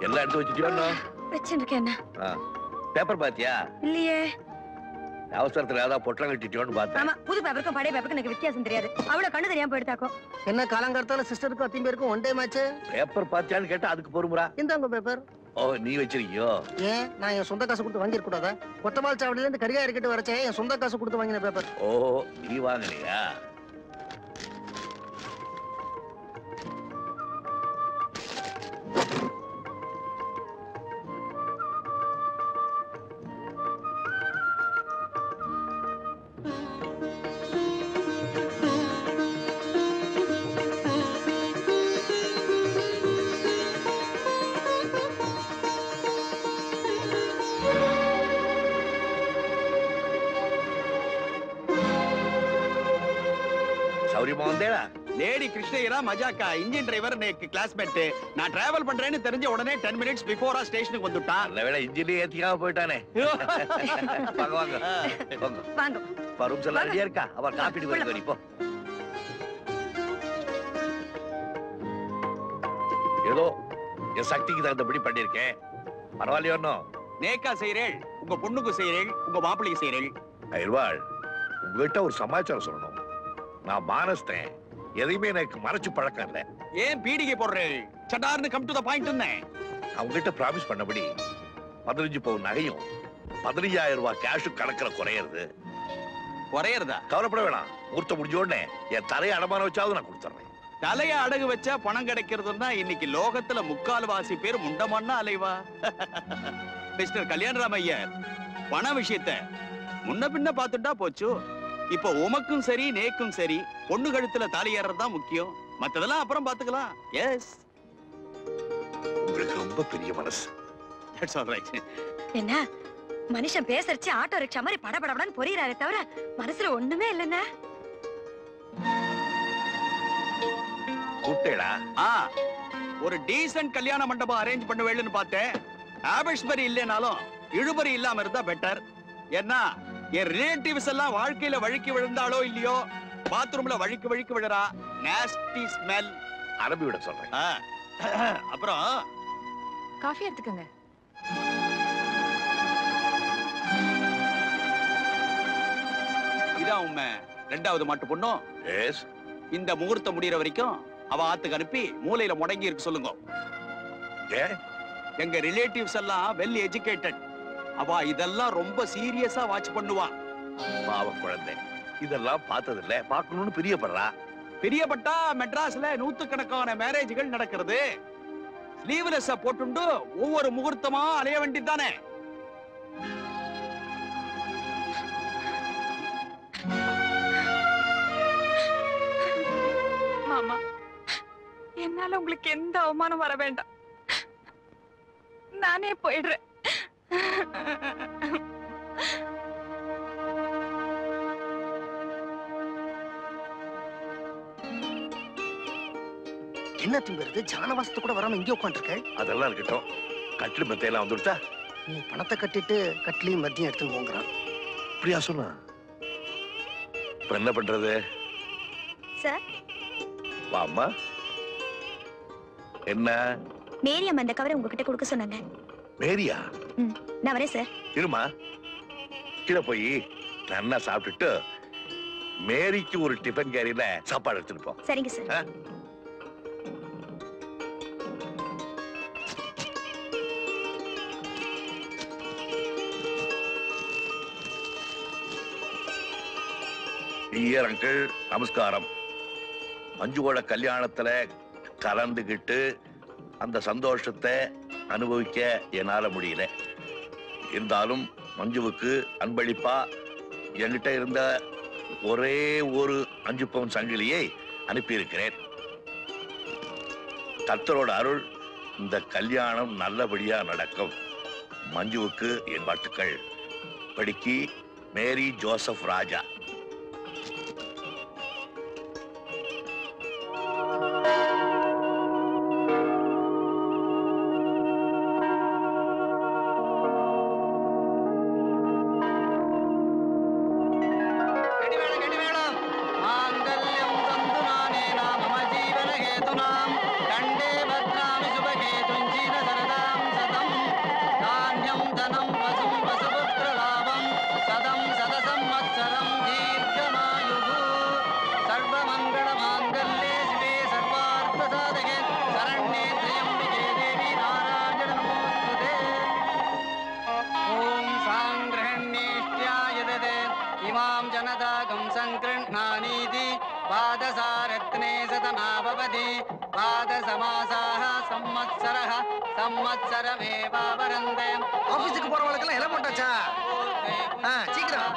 எல்லாம் எடுத்து வச்சிட்டியோன்னு வச்சிருக்கேன். பேப்பர் பாத்தியா? இல்லையே. அவசரத்துல ஏதாவது பொட்டலம் கட்டிட்டியோன்னு பார்த்தேன். ஆமா, புது பேப்பருக்கும் பழைய பேப்பருக்கும் எனக்கு வித்தியாசம் தெரியாது. அவ்வளவு கண்ணு தெரியாம போயிட்டாக்கோ. என்ன காலங்காலத்தால சிஸ்டருக்கும் அத்தையும் பேருக்கும் ஒன் டே மேட்ச்? பேப்பர் பாத்தியான்னு கேட்டா அதுக்கு பொறுமுறா. இந்தாங்க பேப்பர். ஓ, நீ வச்சிருக்கியோ? ஏன் நான் என் சொந்த காசு கொடுத்து வாங்கிருக்க கூடாதா? கொத்தமால் சாவடியில இருந்து கரியா இருக்கட்டு வரச்சே என் சொந்த காசு கொடுத்து வாங்கின பேப்பர். ஓ, நீ வாங்கினியா? லேடி கிருஷ்ணய்யரா மஜாக்கா இன்ஜின் டிரைவர் நேக்கு கிளாஸ்மேட். நான் டிராவல் பண்றேன்னு தெரிஞ்ச உடனே 10 minutes பிஃபோரா ஸ்டேஷனுக்கு வந்துட்டான். நல்ல வேளை இன்ஜினே ஏத்திக்காம போயிட்டானே. வாங்க வாங்க வாங்க. பரும் சொல்ல ரெடியா இருக்கா? அவ காப்பி எடுத்து வரி போ. ஏதோ என் சக்திக்கு தகுந்தபடி பண்ணிருக்கேன். பரவாயில்லையோ? நேக்கா செய்றேள், உங்க பொண்ணுக்கு செய்றேள், உங்க மாப்பிள்ளைக்கு செய்றேள். அயல்வாள், உங்ககிட்ட ஒரு சமாச்சாரம் சொல்லணும். நான் மானஸ்தேன், எதையுமே எனக்கு மறைச்சு பழக்கம் இல்ல. ஏன் பீடிகை போடுறேள்? சடார்னு கம் டு த பாயிண்ட். அவங்ககிட்ட ப்ராமிஸ் பண்ணபடி 15 பவுன் நகையும் 15,000 ரூபாய் கேஷும் கணக்குல குறையிறது. குறையறதா? கவலைப்பட வேணாம். முகூர்த்தம் முடிஞ்ச உடனே என் தலையை அடமான வச்சாவது நான் கொடுத்துறேன். தலைய அடகு வச்சா பணம் கிடைக்கிறதுன்னா இன்னைக்கு லோகத்துல 3/4 பேர் முண்டமானா அலைவா. மிஸ்டர் கல்யாணராமையர், பண விஷயத்தை முன்ன பின்ன பாத்துட்டா போச்சு. இப்ப உமக்கும் சரி நேக்கும் சரி பொண்ணு கழுத்துல தாலி ஏறதான் முக்கியம். மத்ததெல்லாம் அப்புறம் பாத்துக்கலாம். எஸ், உங்களுக்கு ரொம்ப பெரிய மனசு. That's all right. என்ன மனுஷன் பேசறச்சு ஆட்டோ ரிக்ஷா மாதிரி படபடபடன்னு பொறியறாரே தவிர மனசுல ஒண்ணுமே இல்லைன்னா. கூட்டேடா. ஒரு டீசன்ட் கல்யாண மண்டபம் அரேஞ்ச் பண்ணுவேன்னு பார்த்தேன். ஆபஷ்பரி இல்லைனாலும் இழுபறி இல்லாம இருந்தா பெட்டர். ஏன்னா என் ரிலேட்டிவ்ஸ் எல்லாம் வாழ்க்கையில வழுக்கி விழுந்தாலோ இல்லையோ பாத்ரூம்ல வழுக்கி விழுறா. Nasty smell. அரபி விட சொல்றேன். அப்புறம் காஃபி எடுத்துக்கங்க. இதான் உண்மை. 2வது மாட்டு பொண்ணும் எஸ். இந்த முகூர்த்தம் முடியற வரைக்கும் அவ ஆத்துக்கு அனுப்பி மூலையில முடங்கி இருக்கு சொல்லுங்க. எங்க ரிலேட்டிவ்ஸ் எல்லாம் வெல் எஜுகேட்டட். அவ இதெல்லாம் ரொம்ப சீரியஸா வாட்ச் பண்ணுவா. பாவ குழந்தை, இதெல்லாம் பார்த்தது இல்ல, பார்க்கணும்னு பிரியப்படுறா. பிரியப்பட்டா மெட்ராஸ்ல 100கணக்கான மேரேஜ்கள் நடக்கிறது. ஸ்லீவ்லெஸ் போட்டுண்டு ஒவ்வொரு முகூர்த்தமா அலைய வேண்டியதானே. மாமா, என்னால உங்களுக்கு எந்த அவமானம் வர வேண்டாம். நானே போயிடுறேன். என்ன திம்பருது? ஜானவாசத்து கூட வராம இங்கே உட்காந்துருக்க. அதெல்லாம் இருக்கட்டும். கட்டில் மெத்தையெல்லாம் வந்துடுச்சா? நீ பணத்தை கட்டிட்டு கட்டிலையும் மத்தியம் எடுத்து போங்கிறான். அப்படியா சொன்னா? இப்ப என்ன பண்றது? சார், வா அம்மா. என்ன? மேரியம் அந்த கவரை உங்ககிட்ட கொடுக்க சொன்னாங்க. மேரியா? நான் வரேன் சார். இருமா, கீழே போய் நல்லா சாப்பிட்டுட்டு மேரிக்கு ஒரு டிஃபன் கேரியில சாப்பாடு எடுத்துட்டு போ. சரிங்க சார். டியர் அங்கிள், நமஸ்காரம். மஞ்சுவோட கல்யாணத்துல கலந்துகிட்டு அந்த சந்தோஷத்தை அனுபவிக்க என்னால முடியல. இருந்தாலும் மஞ்சுவுக்கு அன்பளிப்பா என்கிட்ட இருந்த ஒரே ஒரு 5 பவுன் சங்கிலியை அனுப்பியிருக்கிறேன். கர்த்தரோட அருள், இந்த கல்யாணம் நல்லபடியா நடக்கும். மஞ்சுவுக்கு என் வாழ்த்துக்கள். படிக்கி மேரி ஜோசப் ராஜா. கண்டே பத்ராமி சுபகே துஞ்சின சரதாம் नाभवति पादसमासाः संवत्सरः संवत्सरमेवावरन्ते ஆபீஸ்க்கு போறவங்களுக்கெல்லாம் இலை போட்டாச்சா சீக்கிரம்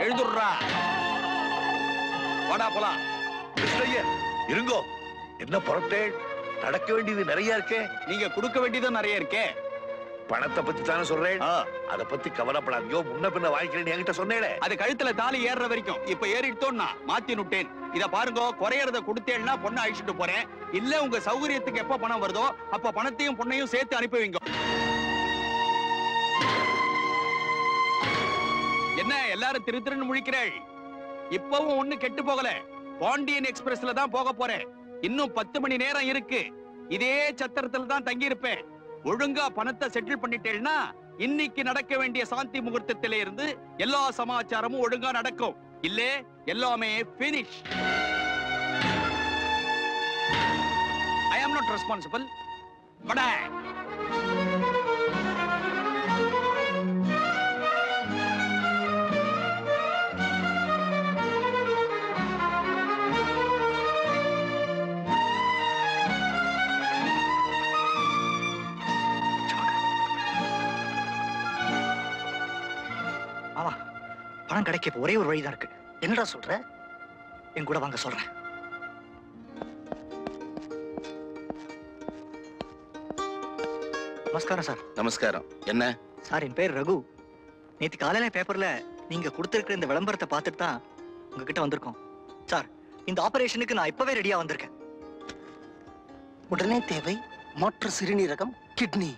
எழுதுடுறா வாடா போலாம். கிருஷ்ணய்யர் இருங்கோ. என்ன புறப்பட்டேன்? நடக்க வேண்டியது நிறைய இருக்கே. நீங்க கொடுக்க வேண்டியதும் நிறைய இருக்கே. பணத்தை பத்தி தானே சொல்றேன். அத பத்தி கவலைப்படாதீங்க. முன்ன பின்ன வாங்கிக்கிறேன் என்கிட்ட சொன்னேனே. அது கழுத்துல தாலி ஏறுற வரைக்கும் இப்ப ஏறிட்டோம்னா மாத்தி நுட்டேன். இத பாருங்க, குறையறத கொடுத்தேன்னா பொண்ணை அழிச்சிட்டு போறேன். இல்ல உங்க சௌகரியத்துக்கு எப்ப பணம் வருதோ அப்ப பணத்தையும் பொண்ணையும் சேர்த்து அனுப்பி வைங்க. என்ன எல்லாரும் திரு திருன்னு முழிக்கிறேள்? இப்பவும் ஒண்ணு கெட்டு போகல. பாண்டியன் எக்ஸ்பிரஸ்ல தான் போக போறேன். இன்னும் 10 மணி நேரம் இருக்கு. இதே சத்திரத்துல தான் தங்கி இருப்பேன். ஒழுங்கா பணத்தை செட்டில் பண்ணிட்டேன்னா இன்னைக்கு நடக்க வேண்டிய சாந்தி முகூர்த்தத்தில இருந்து எல்லா சமாச்சாரமும் ஒழுங்கா நடக்கும். இல்ல எல்லாமே finish. I am not responsible. But பணம் கிடைக்க ஒரே ஒரு வழிதான் இருக்கு. என்னடா சொல்ற? என் கூட வாங்க சொல்றேன். நமஸ்காரம் சார். நமஸ்காரம். என்ன சார், என் பேர் ரகு. நேத்து காலையில பேப்பர்ல நீங்க கொடுத்திருக்கிற இந்த விளம்பரத்தை பார்த்துட்டு தான் உங்ககிட்ட வந்திருக்கோம். சார், இந்த ஆபரேஷனுக்கு நான் இப்பவே ரெடியா வந்திருக்கேன். உடனே தேவை மாற்று சிறுநீரகம், கிட்னி.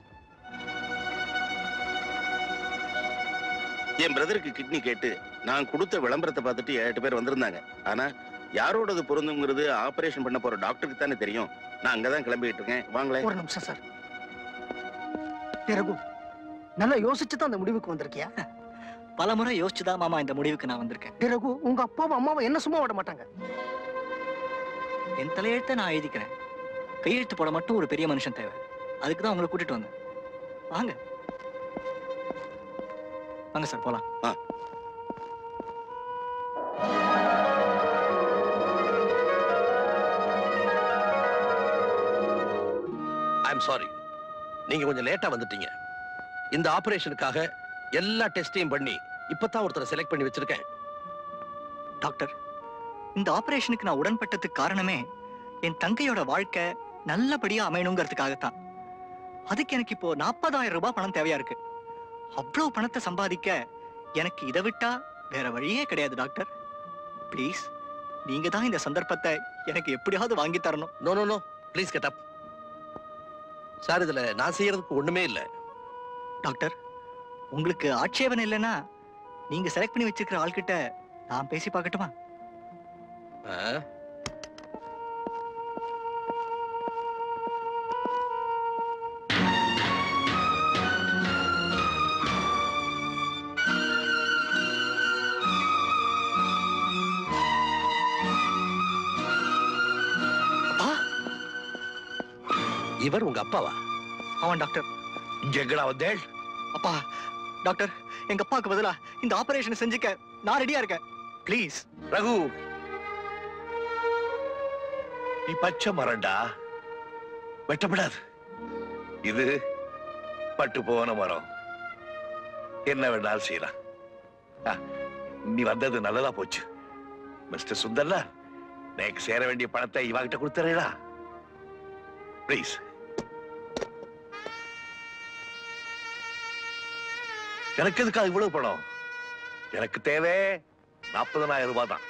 என் பிரதருக்கு கிட்னி கேட்டு நான் கொடுத்த விளம்பரத்தை பார்த்துட்டு 8 பேர் வந்திருந்தாங்க. ஆனா யாரோடது பொருந்துங்கிறது ஆபரேஷன் பண்ண போற டாக்டருக்கு தானே தெரியும். நான் அங்கதான் கிளம்பிட்டு இருக்கேன். வாங்களேன். ஒரு நிமிஷம் சார். ரகு, நல்லா யோசிச்சு தான் அந்த முடிவுக்கு வந்திருக்கியா? பல முறை யோசிச்சுதான் மாமா இந்த முடிவுக்கு நான் வந்திருக்கேன். ரகு, உங்க அப்பாவும் அம்மாவும் என்ன சும்மா விட மாட்டாங்க. என் தலையெழுத்த நான் எழுதிக்கிறேன். கையெழுத்து போட மட்டும் ஒரு பெரிய மனுஷன் தேவை. அதுக்கு தான் உங்களை கூட்டிட்டு வந்தேன். வாங்க வாங்க சார், போலாம். ஐம் சாரி, நீங்க கொஞ்சம் லேட்டா வந்துட்டீங்க. இந்த ஆபரேஷனுக்காக எல்லா டெஸ்டையும் பண்ணி இப்பதான் ஒருத்தரை செலக்ட் பண்ணி வச்சிருக்கேன். டாக்டர், இந்த ஆபரேஷனுக்கு நான் உடன்பட்டதுக்கு காரணமே என் தங்கையோட வாழ்க்கை நல்லபடியா அமையணுங்கிறதுக்காகத்தான். அதுக்கு எனக்கு இப்போ 40,000 ரூபாய் பணம் தேவையா இருக்கு. அவ்வளவு பணத்தை சம்பாதிக்க எனக்கு இதை விட்டா வேற வழியே கிடையாது டாக்டர். ப்ளீஸ், நீங்க தான் இந்த சந்தர்ப்பத்தை எனக்கு எப்படியாவது வாங்கி தரணும். No no no, please get up. Sir, இதுல நான் செய்யறதுக்கு ஒண்ணுமே இல்ல. டாக்டர், உங்களுக்கு ஆட்சேபனை இல்லைன்னா நீங்க செலக்ட் பண்ணி வச்சிருக்கிற ஆள்கிட்ட நான் பேசி பார்க்கட்டுமா? இவர் உங்க அப்பாவா? ஆமாம் டாக்டர். எங்கடா வந்தேள்? அப்பா, டாக்டர், எங்க அப்பாவுக்கு பதிலா இந்த ஆபரேஷன் செஞ்சுக்க நான் ரெடியா இருக்கேன். ப்ளீஸ். ரகு, நீ பச்சை மரண்டா, வெட்டப்படாது. இது பட்டு போன மரம். என்ன வேணாலும் செய்யலாம். நீ வந்தது நல்லதா போச்சு. மிஸ்டர் சுந்தர்ல, எனக்கு சேர வேண்டிய பணத்தை இவகிட்ட கொடுத்துறா ப்ளீஸ். எனக்கு எதுக்காக இவ்வளவு பணம்? எனக்கு தேவை 40,000 ரூபாய் தான்.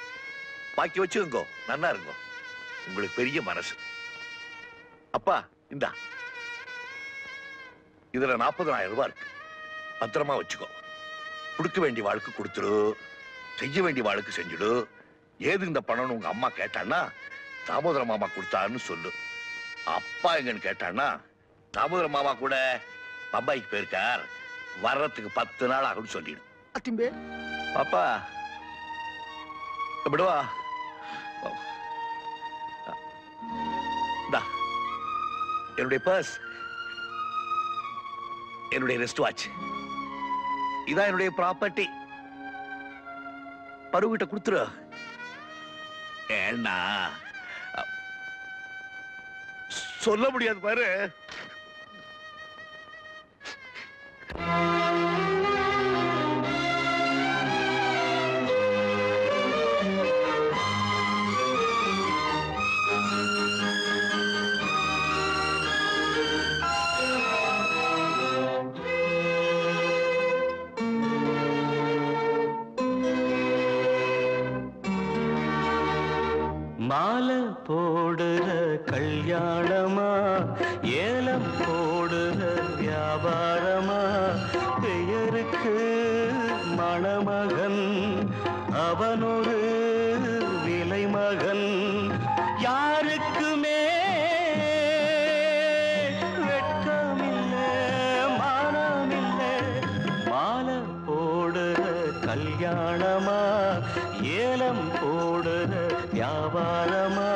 பாக்கி வச்சுக்கோ, நல்லா இருங்கோ. உங்களுக்கு பெரிய மனசு. அப்பா, இந்தா, இதுல 40,000 ரூபாய் இருக்கு. பத்திரமா வச்சுக்கோ. கொடுக்க வேண்டிய வாழ்க்கை கொடுத்துடு, செய்ய வேண்டிய வாழ்க்கை செஞ்சுடு. ஏது இந்த பணம்னு உங்க அம்மா கேட்டான்னா தாமோதர மாமா கொடுத்தாருன்னு சொல்லு. அப்பா எங்கன்னு கேட்டான்னா தாமோதர மாமா கூட பம்பாய்க்கு போயிருக்கார், வர்றதுக்கு 10 நாள் ஆகும்னு சொல்லிடு. அத்திம்பே பாப்பா, எப்படிவா? என்னுடைய பர்ஸ், என்னுடைய ரெஸ்ட் வாட்ச், இதான் என்னுடைய ப்ராப்பர்ட்டி. பருவகிட்ட கொடுத்துரு. ஏன்னா சொல்ல முடியாது பாரு. மாலை போடுற கல்யாணமா, ஏலம் போடுற வியாபாரமா, பெயருக்கு மணமகன், அவனொரு விலை மகன். யாருக்குமே வெட்கமில்லை, மானமில்லை. மாலை போடுற கல்யாணமா, ஏலம் போடுற வியாபாரமா,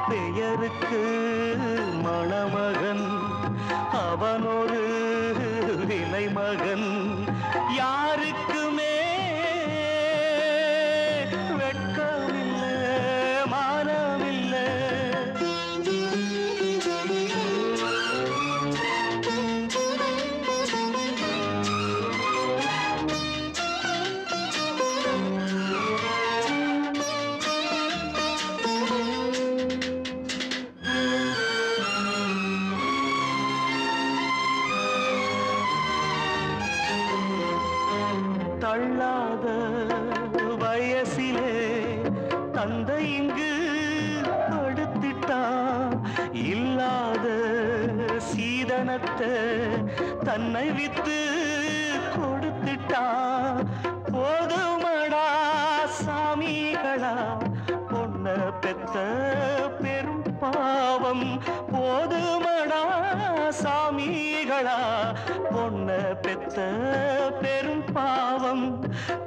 பெயருக்கு மணமகன், அவனொரு விலை மகன். யாருக்குமே வெட்கமில்லை, மானமில்லை. தள்ளாத வயசிலே தந்தை இங்கு படுத்திட்டான். இல்லாத சீதனத்தை தன்னை வித்து கொடுத்துட்டான். போதுமடா சாமிகளா, பொண்ண பெத்த பெரும் பாவம். போதுமடா சாமிகளா, பொண்ண பெத்த பெரும் பாவம்.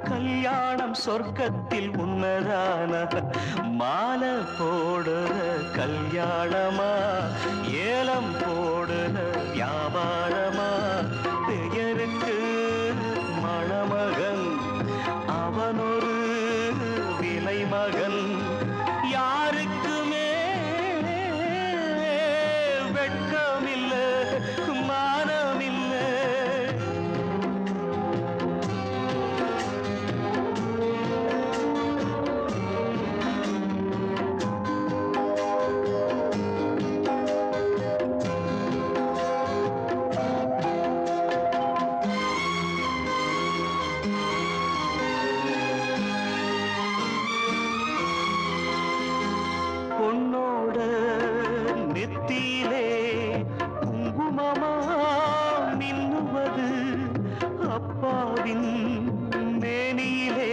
கல்யாணம் சொர்க்கத்தில் உன்னதான, மாலை போடுற கல்யாணமா, ஏலம் போடுற வியாபாரமா, பெயருக்கு மணமகன், அவனொரு விலை மகன். யாருக்குமே வெட்கமில்லை, மானமில்லை. பொன்னோட நெத்தியிலே குங்குமமா மின்னுவது, அப்பாவின் மேனியிலே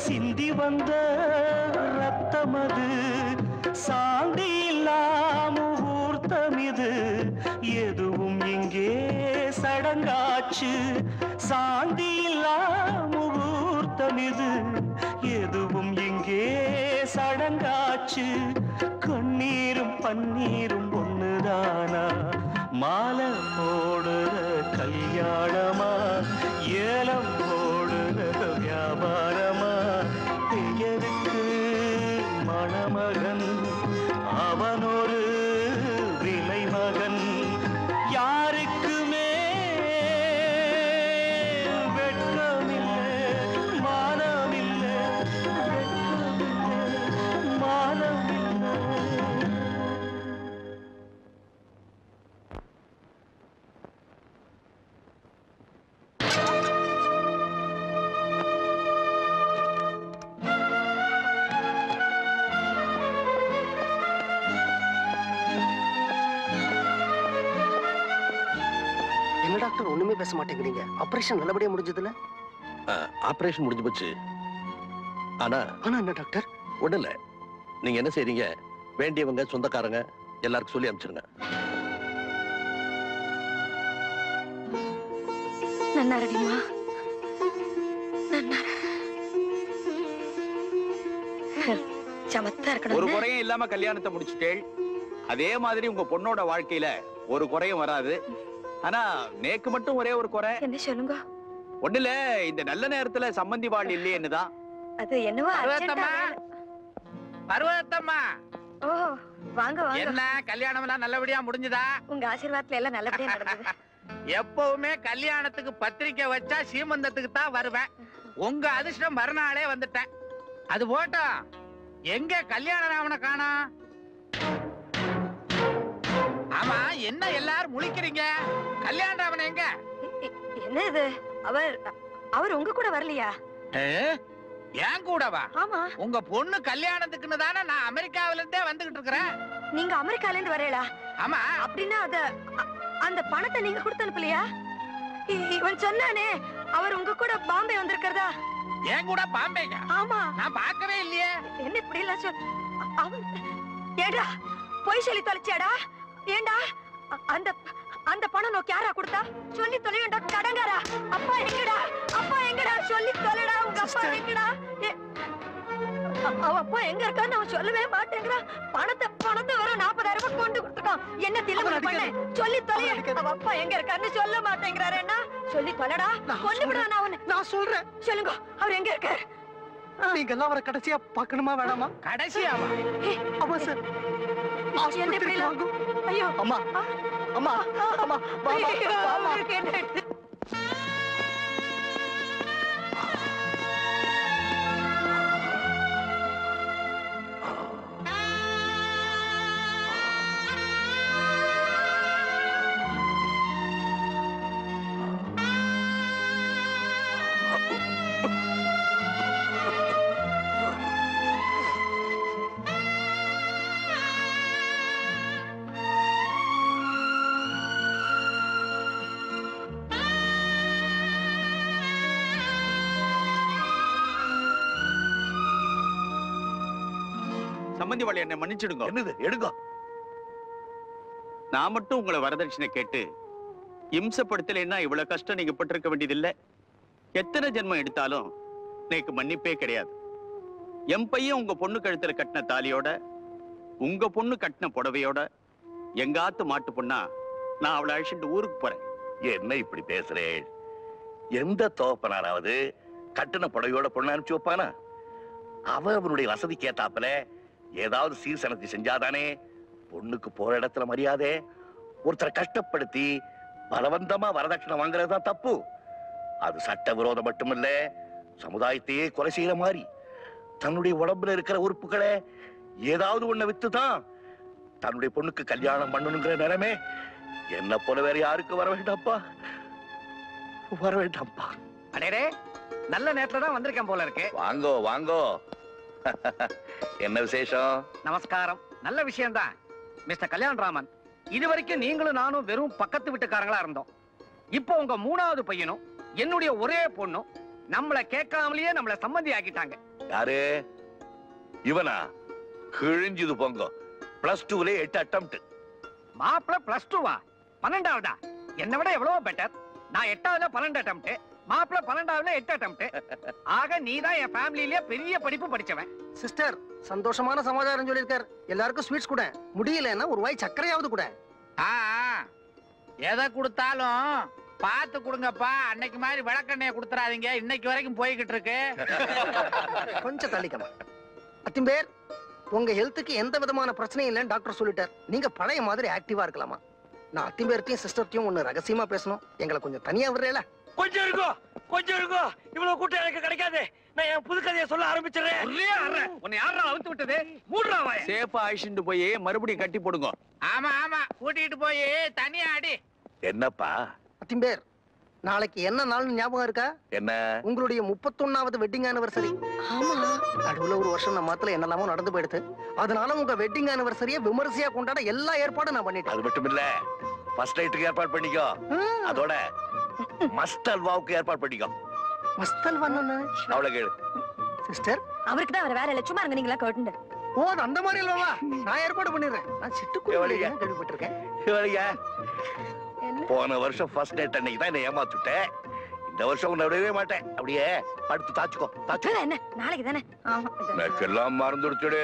சிந்தி வந்த ரத்தமது. சாந்தி இல்லா முகூர்த்தமிது, எதுவும் இங்கே சடங்காச்சு. சாந்தி இல்லா முகூர்த்தமிது, எதுவும் இங்கே சடங்காச்சு. கண்ணீரும் பன்னீரும் ஒண்ணுதானா, மாலை போடுற கல்யாணமா, ஏலம் போடுற வியாபாரமா, பெயருக்கு மணமகன், அவனொரு விலை மகன். யாருக்குமே வெட்கமில்லை, மானமில்லை. வெட்கமில்லை, மானமில்லை. என்ன டாக்டர் ஒண்ணுமே பேச மாட்டேங்கிறீங்க? ஆபரேஷன் நல்லபடியா முடிஞ்சதுல? ஆபரேஷன் முடிஞ்சு போச்சு. ஆனா ஆனா என்ன டாக்டர்? ஒண்ணு இல்ல, நீங்க என்ன செய்றீங்க, வேண்டியவங்க சொந்தக்காரங்க எல்லாருக்கும் சொல்லி அனுப்பிச்சிருங்க. நன்னாரடிமா, சமத்தா ஒரு இருக்கணும். குறையும் இல்லாம கல்யாணத்தை முடிச்சுட்டேள். அதே மாதிரி உங்க பொண்ணோட வாழ்க்கையில ஒரு குறையும் வராது. ஆனா நேக்கு மட்டும் ஒரே ஒரு குறை. என்ன சொல்லுங்க? ஒண்ணுல இந்த நல்ல நேரத்துல சம்பந்தி வாழ் இல்லையேன்னுதான். அது என்னவோ பர்வதத்தம்மா. ஓ வாங்க வாங்க. என்ன கல்யாணம் எல்லாம் நல்லபடியா முடிஞ்சதா? உங்க ஆசீர்வாதத்துல எல்லாம் நல்லபடியா நடந்தது. எப்பவுமே கல்யாணத்துக்கு பத்திரிக்கை வச்சா சீமந்தத்துக்கு தான் வருவேன். உங்க அதிர்ஷ்டம் மறுநாளே வந்துட்டேன். அது போட்டோம், எங்க கல்யாண ராமனை காணோம்? ஆமா, என்ன எல்லாரும் முழிக்கிறீங்க? கல்யாண ராமன் எங்க? என்ன இது? அவர் உங்க கூட வரலையா? ஏன் கூடவா? ஆமா. உங்க பொண்ணு கல்யாணத்துக்குன்னு தானே நான் அமெரிக்காவில இருந்தே வந்துகிட்டு இருக்கிறேன். நீங்க அமெரிக்கால இருந்து வரீங்களா? ஆமா. அப்படின்னா அந்த பணத்தை நீங்க கொடுத்து அனுப்பலையா? இவன் சொன்னானே அவர் உங்க கூட பாம்பே வந்திருக்கிறதா? ஏன் கூட பாம்பேங்க? ஆமா. நான் பார்க்கவே இல்லையே. என்ன இப்படி எல்லாம் சொல்? ஏடா பொய் சொல்லி தொலைச்சியாடா? ஏண்டா அந்த பணம் நோக்கி யாரா கொடுத்தா? சொல்லி தொலையண்டா கடங்காரா. அப்பா எங்கடா? அப்பா எங்கடா? சொல்லி தொலைடா. உங்க அப்பா எங்கடா? அவ அப்பா எங்க இருக்கான்னு அவன் சொல்லவே மாட்டேங்கிறான். பணத்தை வர 40,000 ரூபாய் கொண்டு கொடுத்துட்டான். என்ன தில்லு பண்ண? சொல்லி தொலை. அவ அப்பா எங்க இருக்கான்னு சொல்ல மாட்டேங்கிறாரு. என்ன சொல்லி தொலைடா. கொண்டு விடுறா. நான் சொல்றேன். சொல்லுங்க, அவர் எங்க இருக்காரு? நீங்க எல்லாம் அவரை கடைசியா பார்க்கணுமா வேணாமா? கடைசியாவா? ஆமா சார். என்ன இப்படி எல்லாம்? ஐயோ அம்மா அம்மா அம்மா பாமா என்ன? சம்பந்தி வாழ் என்னை மன்னிச்சிடுங்க. என்னது எடுங்க. நான் மட்டும் உங்களை வரதட்சணை கேட்டு இம்சப்படுத்தலைன்னா இவ்வளவு கஷ்டம் நீங்க பட்டிருக்க வேண்டியதில்லை. எத்தனை ஜென்மம் எடுத்தாலும் எனக்கு மன்னிப்பே கிடையாது. என் பையன் உங்க பொண்ணு கழுத்துல கட்டின தாலியோட உங்க பொண்ணு கட்டின புடவையோட எங்காத்து மாட்டு பொண்ணா நான் அவளை அழிச்சுட்டு ஊருக்கு போறேன். என்ன இப்படி பேசுறேன்? எந்த தோப்பனாராவது கட்டின புடவையோட பொண்ணு அனுப்பிச்சு வைப்பானா? அவனுடைய வசதிக்கு ஏத்தாப்புல ஏதாவது சீர்சனத்தை செஞ்சாதானே பொண்ணுக்கு போற இடத்துல மரியாதை. ஒருத்தரை கஷ்டப்படுத்தி பலவந்தமா வரதட்சணை வாங்குறதுதான் தப்பு. அது சட்ட விரோதம் மட்டுமில்ல, சமுதாயத்தையே கொலை செய்யற மாதிரி. தன்னுடைய உடம்புல இருக்கிற உறுப்புகளை ஏதாவது ஒண்ண வித்துதான் தன்னுடைய பொண்ணுக்கு கல்யாணம் பண்ணணுங்கிற நிலைமை என்ன போல வேற யாருக்கு வர வேண்டாம்ப்பா, வர வேண்டாம்ப்பா. அடேரே, நல்ல நேரத்துல தான் வந்திருக்கேன் போல இருக்கு. வாங்கோ வாங்கோ. என்ன விசேஷம்? நமஸ்காரம். நல்ல விஷயம்தான் மிஸ்டர் கல்யாணராமன். இதுவரைக்கும் நீங்களும் நானும் வெறும் பக்கத்து வீட்டுக்காரங்களா இருந்தோம். இப்போ உங்க 3வது பையனும் என்னுடைய ஒரே பொண்ணும் நம்மள கேட்காமலேயே நம்மள சம்பந்தி ஆக்கிட்டாங்க. யாரு இவனா? கிழிஞ்சது போங்க. +2ல 8 அட்டெம்ப்ட். மாப்பிள்ள +2வா? 12வதா? என்னை விட எவ்வளவோ பெட்டர். நான் 8வதுல 12 அட்டெம்ப்ட், மாப்பிள்ள 12வதுல 8 அட்டெம்ப்ட். ஆக நீதான் என் ஃபேமிலியிலே பெரிய படிப்பு படிச்சவன். சிஸ்டர், சந்தோஷமான சமாச்சாரம் சொல்லியிருக்கார். எல்லாருக்கும் ஸ்வீட்ஸ் கூட, முடியலன்னா ஒரு வாய் சர்க்கரையாவது கூட. எதை கொடுத்தாலும் பார்த்து கொடுங்கப்பா. அன்னைக்கு மாதிரி விளக்கெண்ணெய கொடுத்துறாதீங்க. இன்னைக்கு வரைக்கும் போய்கிட்டு இருக்கு. கொஞ்சம் தள்ளிக்கமா. அத்திம்பேர், உங்க ஹெல்த்துக்கு எந்த விதமான பிரச்சனையும் இல்லைன்னு டாக்டர் சொல்லிட்டார். நீங்க பழைய மாதிரி ஆக்டிவா இருக்கலாமா? நான் அத்திம்பேர்த்தையும் சிஸ்டர்த்தையும் ஒண்ணு ரகசியமா பேசணும். எங்களை கொஞ்சம் தனியா விடுறேல? கொஞ்சம் இருக்கோ, கொஞ்சம் இருக்கோ. இவ்வளவு கூட்டம் எனக்கு கிடைக்காது. நான் என் புது கதையை சொல்ல ஆரம்பிச்சிடுறேன். உன்னை யாரா அவுத்து விட்டது? மூடுறா வாய. சேஃபா அழிச்சுட்டு போய் மறுபடியும் கட்டி போடுங்க. ஆமா ஆமா, கூட்டிட்டு போய் தனியா அடி. என்னப்பா? அத்திம்பேர், நாளைக்கு என்ன நாள்னு ஞாபகம் இருக்கா? என்ன? உங்களுடைய 31வது வெட்டிங் ஆனிவர்சரி. ஆமா. நடுவுல ஒரு வருஷம் நம்ம மாத்துல என்னெல்லாமோ நடந்து போயிடுது. அதனால உங்க வெட்டிங் ஆனிவர்சரியை விமர்சையா கொண்டாட எல்லா ஏற்பாடும் நான் பண்ணிட்டேன். அது மட்டும் இல்ல, ஃபர்ஸ்ட் நைட்டுக்கு ஏற்பாடு பண்ணிக்கோ. அதோட மஸ்ட் அல்வாவுக்கு ஏற்பாடு பண்ணிக்கோ. மஸ்ட் அல்வா என்ன? அவளை கேளு. சிஸ்டர், அவருக்கு தான் வேற இல்ல. சும்மா இருங்க, நீங்களா கவுட்டுண்டு. ஓ, அது அந்த மாதிரி இல்லவா? நான் ஏற்பாடு பண்ணிடுறேன். நான் சிட்டுக்குருவி கேள்விப்பட்டிருக்கேன். போன வருஷம் ஃபர்ஸ்ட் நைட் அன்னைக்கு தான் என்ன ஏமாத்துட்டேன். இந்த வருஷம் உன்னை விடவே மாட்டேன். அப்படியே படுத்து தாச்சுக்கோ. தாச்சுக்கோ. என்ன நாளைக்கு தானே? ஆமா. எனக்கெல்லாம் மறந்துடுச்சுடு.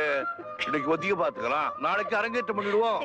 இன்னைக்கு ஒத்திக்க பாத்துக்கலாம், நாளைக்கு அரங்கேற்றம் பண்ணிடுவோம்.